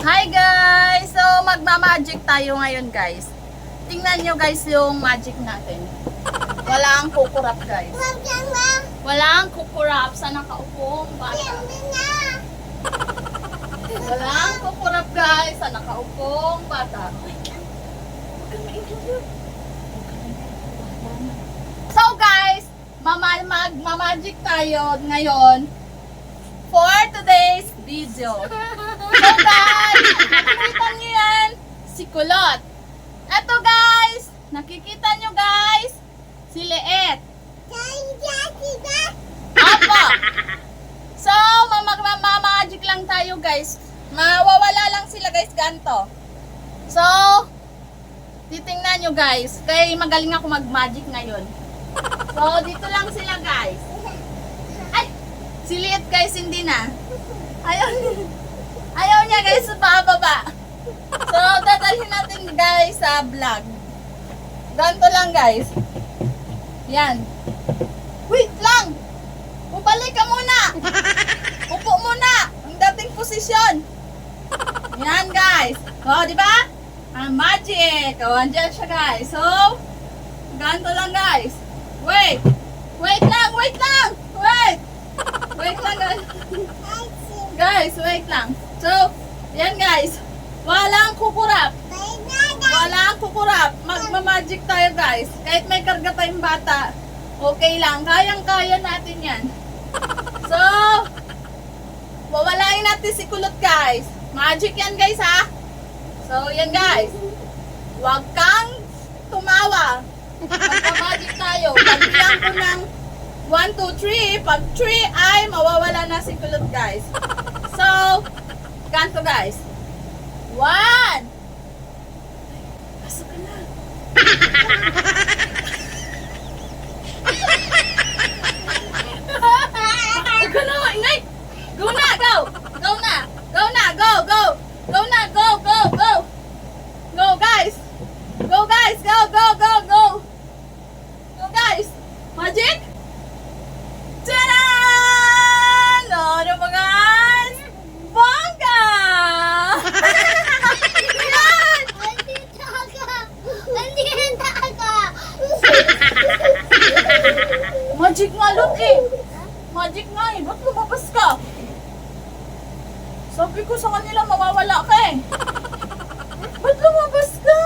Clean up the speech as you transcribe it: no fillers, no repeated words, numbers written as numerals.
Hi guys! So magma-magic tayo ngayon guys. Tingnan nyo guys yung magic natin. Walang kukurap guys. Walang kukurap sa nakaupong bata. Walang kukurap guys sa nakaupong bata. So guys, magma-magic tayo ngayon for today's video. So guys, nakikita nyo yan, si Kulot. Eto guys, nakikita nyo guys, si Leet. Opo. So, magma-magic lang tayo guys. Mawawala lang sila guys, ganto. So, titingnan nyo guys, kaya magaling ako mag-magic ngayon. So, dito lang sila guys. Ay, si Leet guys, hindi na. Ayaw niya guys sa bababa. So, dadalhin natin guys sa vlog. Ganto lang guys. Yan. Wait lang! Bumalik ka muna! Upo muna! Ang dating posisyon. Yan guys. O, di ba? Ang magic. O, andyan siya guys. So, ganto lang guys. Wait! Wait lang! Wait lang! Wait! Wait lang guys. Guys, wait lang. So, yan guys. Walang kukurap. Walang kukurap. Magma-magic tayo guys. Kahit may karga tayong bata, okay lang. Kayang-kaya natin yan. So, wawalain natin si Kulot guys. Magic yan guys ha. So, yan guys. Huwag kang tumawa. Magpa-magic tayo. Pagbilang ko ng 1, 2, 3. Pag 3 ay mawawala na si Kulot guys. So, ganito guys. 1. Pasok ka na. Go na, ingay. Go na, go. Go na. Go na, go, go. Go na, go, go, go. Go guys. Go guys, go, go, go, go. Go guys. Magic. Tadaan! Ano ba guys? Bongga! Yan! Magic nga Lot eh. Magic nga eh. Ba't lumabas ka? Sabi ko sa kanila mawawala ka eh. Ba't lumabas ka?